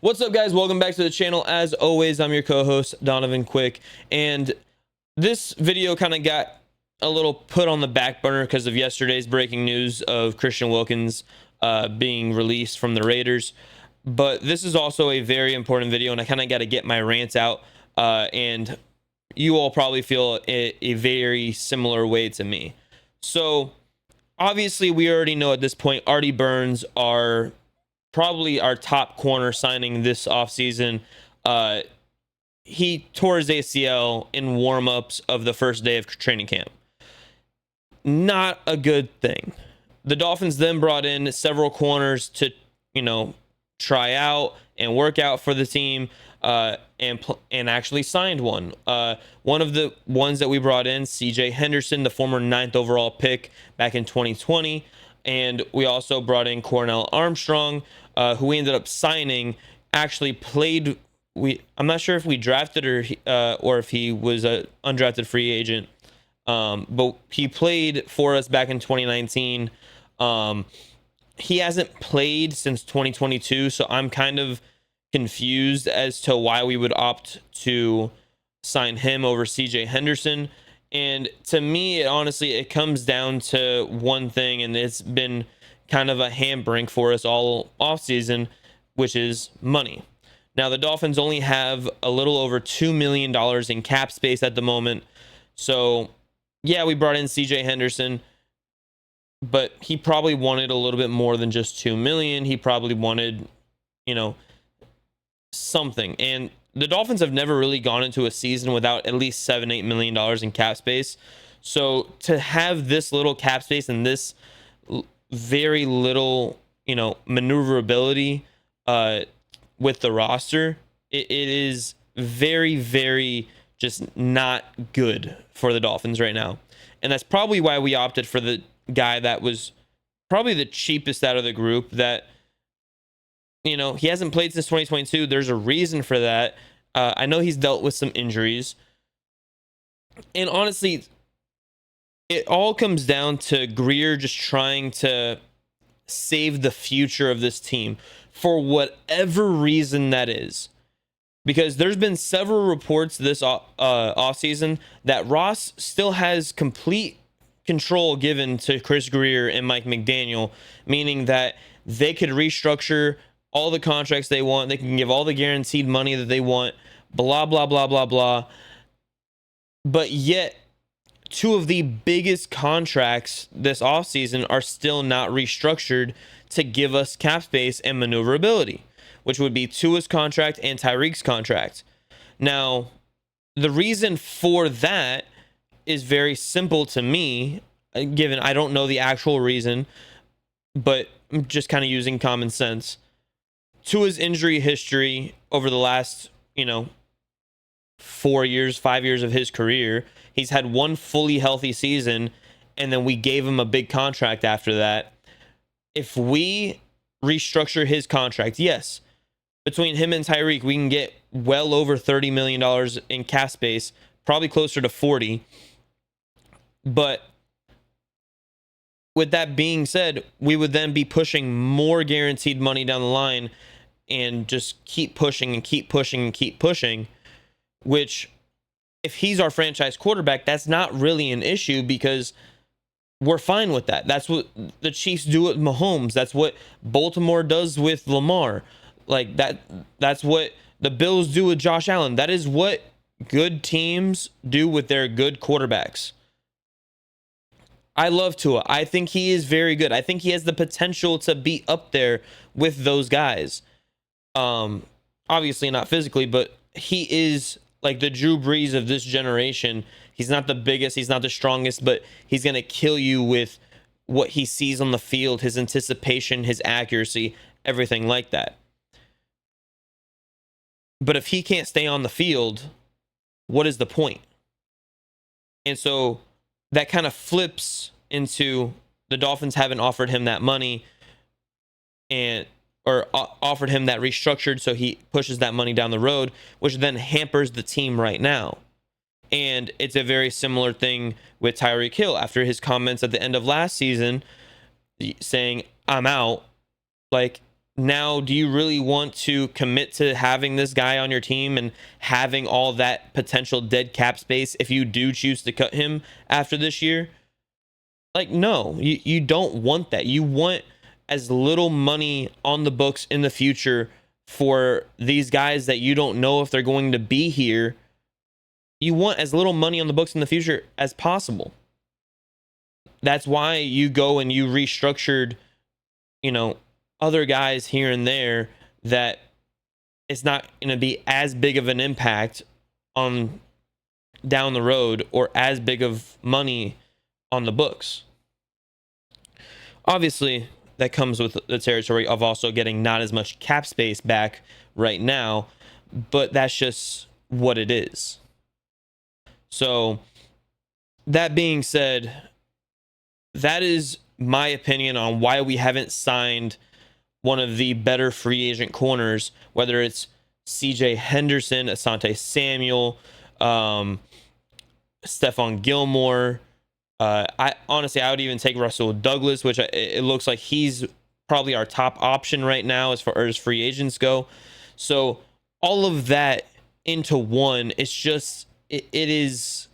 What's up, guys? Welcome back to the channel. As always, I'm your co-host, Donovan Quick, and this video kind of got a little put on the back burner because of yesterday's breaking news of Christian Wilkins being released from the Raiders. But this is also a very important video, and I kind of got to get my rants out, and you all probably feel a very similar way to me. So, obviously, we already know at this point, Artie Burns are probably our top corner signing this offseason. He tore his ACL in warm-ups of the first day of training camp. Not a good thing. The Dolphins then brought in several corners to, try out and work out for the team, and actually signed one. One of the ones that we brought in, Henderson, the former 9th overall pick back in 2020. And we also brought in Cornell Armstrong, who we ended up signing. Actually played. I'm not sure if we drafted or if he was an undrafted free agent. But he played for us back in 2019. He hasn't played since 2022, so I'm kind of confused as to why we would opt to sign him over CJ Henderson. And to me, it comes down to one thing, and it's been kind of a handbrake for us all offseason, which is money. Now, the Dolphins only have a little over $2 million in cap space at the moment. So, yeah, we brought in CJ Henderson, but he probably wanted a little bit more than just $2 million. He probably wanted, something. And the Dolphins have never really gone into a season without at least $7-8 million in cap space. So to have this little cap space and this very little, maneuverability with the roster, it is very, very just not good for the Dolphins right now. And that's probably why we opted for the guy that was probably the cheapest out of the group. That he hasn't played since 2022. There's a reason for that. I know he's dealt with some injuries. And honestly, it all comes down to Greer just trying to save the future of this team for whatever reason that is. Because there's been several reports this offseason that Ross still has complete control given to Chris Greer and Mike McDaniel, meaning that they could restructure all the contracts they want. They can give all the guaranteed money that they want, blah, blah, blah, blah, blah. But yet, two of the biggest contracts this offseason are still not restructured to give us cap space and maneuverability, which would be Tua's contract and Tyreek's contract. Now, the reason for that is very simple to me, given I don't know the actual reason, but I'm just kind of using common sense. Tua's injury history over the last, 5 years of his career, he's had one fully healthy season, and then we gave him a big contract after that. If we restructure his contract, yes, between him and Tyreek, we can get well over $30 million in cap space, probably closer to 40. But with that being said, we would then be pushing more guaranteed money down the line and just keep pushing and keep pushing and keep pushing, which if he's our franchise quarterback, that's not really an issue because we're fine with that. That's what the Chiefs do with Mahomes. That's what Baltimore does with Lamar. Like that's what the Bills do with Josh Allen. That is what good teams do with their good quarterbacks. I love Tua. I think he is very good. I think he has the potential to be up there with those guys. Obviously not physically, but he is like the Drew Brees of this generation. He's not the biggest, he's not the strongest, but he's going to kill you with what he sees on the field, his anticipation, his accuracy, everything like that. But if he can't stay on the field, what is the point? And so that kind of flips into the Dolphins haven't offered him that money or offered him that restructured, so he pushes that money down the road, which then hampers the team right now. And it's a very similar thing with Tyreek Hill after his comments at the end of last season saying, I'm out. Like, now, do you really want to commit to having this guy on your team and having all that potential dead cap space if you do choose to cut him after this year? Like, no, you don't want that. You want as little money on the books in the future for these guys that you don't know if they're going to be here. You want as little money on the books in the future as possible. That's why you go and you restructured, other guys here and there that it's not going to be as big of an impact on down the road or as big of money on the books. Obviously, that comes with the territory of also getting not as much cap space back right now, but that's just what it is. So, that being said, that is my opinion on why we haven't signed one of the better free agent corners, whether it's CJ Henderson, Asante Samuel, Stephon Gilmore. I would even take Russell Douglas, which it looks like he's probably our top option right now as far as free agents go. So all of that into one, it is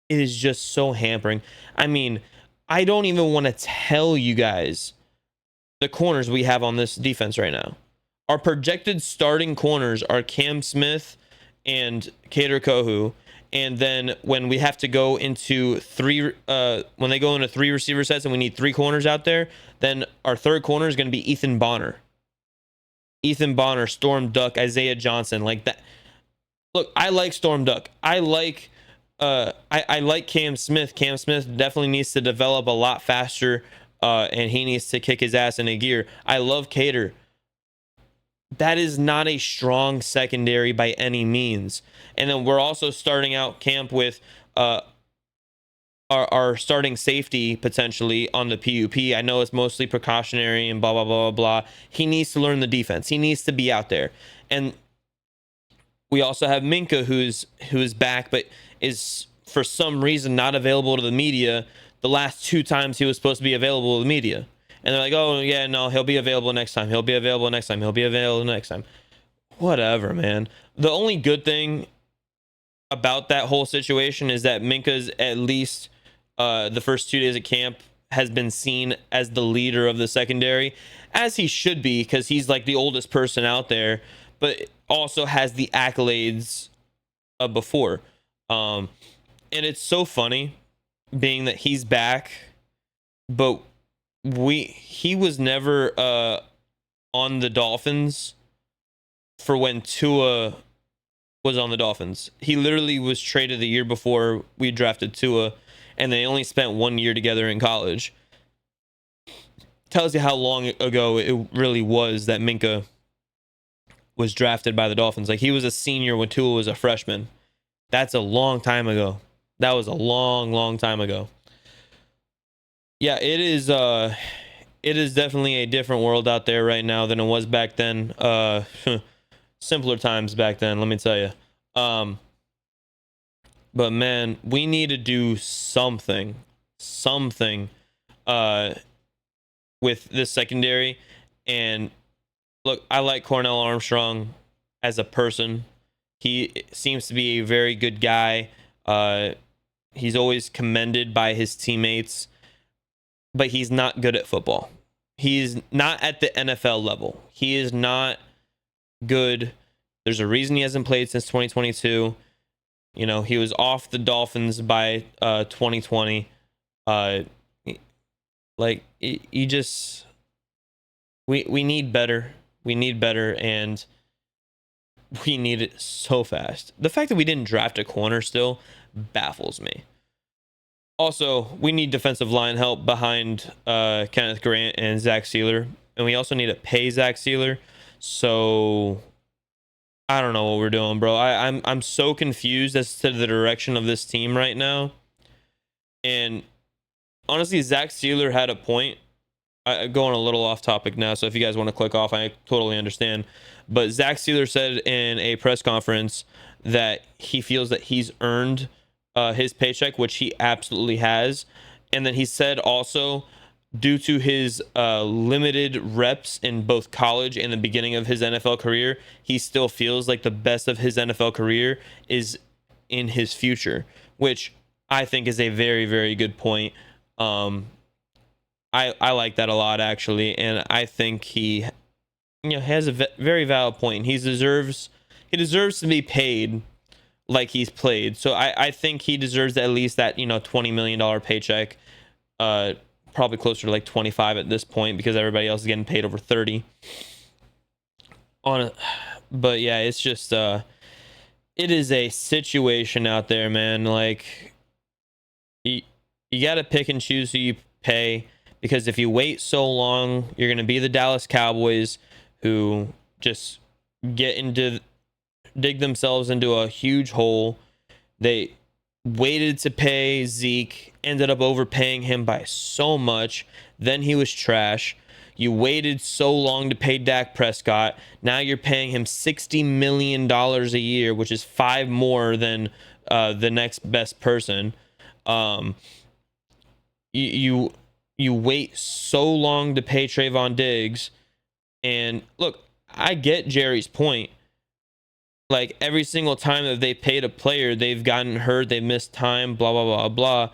just so hampering. I mean, I don't even want to tell you guys the corners we have on this defense right now. Our projected starting corners are Cam Smith and Kader Kohu. And then when we have to go into when they go into 3 receiver sets and we need 3 corners out there, then our third corner is going to be Ethan Bonner. Storm Duck, Isaiah Johnson, like that. Look, I like Storm Duck. I like Cam Smith. Cam Smith definitely needs to develop a lot faster, and he needs to kick his ass in a gear. I love Kader. That is not a strong secondary by any means. And then we're also starting out camp with our starting safety potentially on the PUP. I know it's mostly precautionary and blah, blah, blah, blah, blah. He needs to learn the defense. He needs to be out there. And we also have Minka who's back, but is for some reason not available to the media the last 2 times he was supposed to be available to the media. And they're like, oh, yeah, no, he'll be available next time. He'll be available next time. He'll be available next time. Whatever, man. The only good thing about that whole situation is that Minka's at least the first 2 days of camp has been seen as the leader of the secondary, as he should be, because he's like the oldest person out there, but also has the accolades of before. And it's so funny being that he's back, but he was never on the Dolphins for when Tua was on the Dolphins. He literally was traded the year before we drafted Tua, and they only spent 1 year together in college. Tells you how long ago it really was that Minka was drafted by the Dolphins. Like, he was a senior when Tua was a freshman. That's a long time ago. That was a long, long time ago. Yeah, it is definitely a different world out there right now than it was back then. Simpler times back then, let me tell you. But man, we need to do something with this secondary. And look, I like Cornell Armstrong as a person. He seems to be a very good guy. He's always commended by his teammates, but he's not good at football. He's not at the NFL level. He is not good. There's a reason he hasn't played since 2022. He was off the Dolphins by 2020. We need better. We need better, and we need it so fast. The fact that we didn't draft a corner still baffles me. Also, we need defensive line help behind Kenneth Grant and Zach Sealer. And we also need to pay Zach Sealer. So I don't know what we're doing, bro. I'm so confused as to the direction of this team right now. And honestly, Zach Sealer had a point. Going a little off topic now, so if you guys want to click off, I totally understand. But Zach Sealer said in a press conference that he feels that he's earned his paycheck, which he absolutely has. And then he said also due to his limited reps in both college and the beginning of his NFL career, he still feels like the best of his NFL career is in his future, which I think is a very, very good point. I like that a lot, actually, and I think he has a very valid point. He deserves to be paid like he's played. So I think he deserves at least that $20 million paycheck. Probably closer to like 25 at this point because everybody else is getting paid over 30 on it. But yeah, it's just it is a situation out there, man. Like you got to pick and choose who you pay, because if you wait so long, you're going to be the Dallas Cowboys, who just dig themselves into a huge hole. They waited to pay Zeke, ended up overpaying him by so much. Then he was trash. You waited so long to pay Dak Prescott. Now you're paying him $60 million a year, which is 5 more than the next best person. You wait so long to pay Trayvon Diggs. And look, I get Jerry's point. Like, every single time that they paid a player, they've gotten hurt, they've missed time, blah, blah, blah, blah.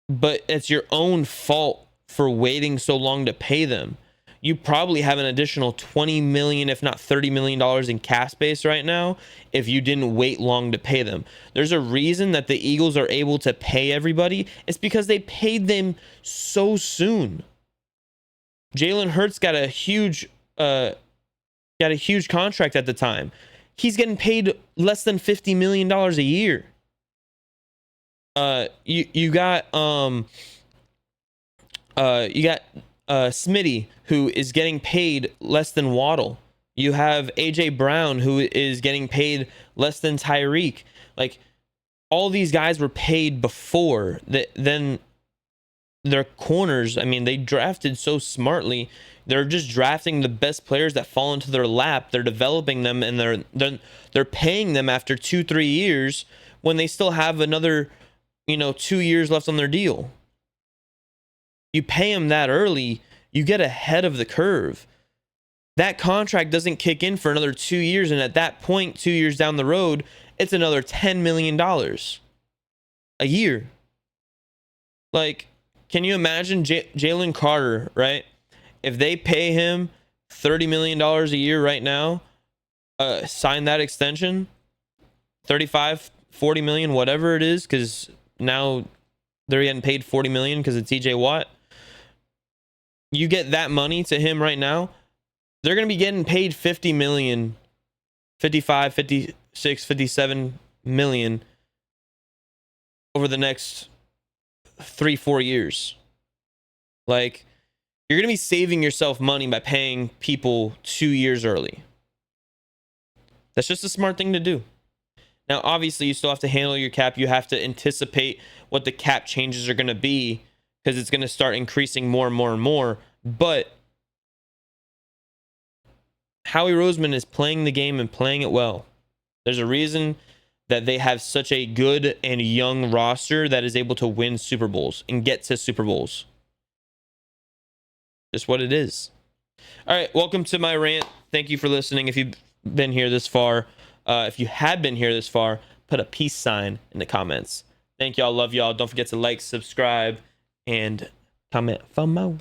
But it's your own fault for waiting so long to pay them. You probably have an additional $20 million, if not $30 million in cap space right now if you didn't wait long to pay them. There's a reason that the Eagles are able to pay everybody. It's because they paid them so soon. Jalen Hurts got a huge contract at the time. He's getting paid less than $50 million a year. You got Smitty, who is getting paid less than Waddle. You have AJ Brown, who is getting paid less than Tyreek. Like, all these guys were paid before then. Their corners, I mean, they drafted so smartly. They're just drafting the best players that fall into their lap. They're developing them, and they're paying them after 2-3 years when they still have another 2 years left on their deal. You pay them that early, you get ahead of the curve. That contract doesn't kick in for another 2 years, and at that point, 2 years down the road, it's another $10 million a year. Like, can you imagine Jalen Carter, right? If they pay him $30 million a year right now, sign that extension, 35, 40 million, whatever it is, because now they're getting paid 40 million because it's TJ Watt. You get that money to him right now, they're going to be getting paid 50 million, 55, 56, 57 million over the next 3-4 years. Like, you're going to be saving yourself money by paying people 2 years early. That's just a smart thing to do. Now, obviously, you still have to handle your cap. You have to anticipate what the cap changes are going to be, because it's going to start increasing more and more and more. But Howie Roseman is playing the game and playing it well. There's a reason that they have such a good and young roster that is able to win Super Bowls and get to Super Bowls. Just what it is. All right, welcome to my rant. Thank you for listening. If you've been here this far, if you have been here this far, put a peace sign in the comments. Thank y'all. Love y'all. Don't forget to like, subscribe, and comment for more.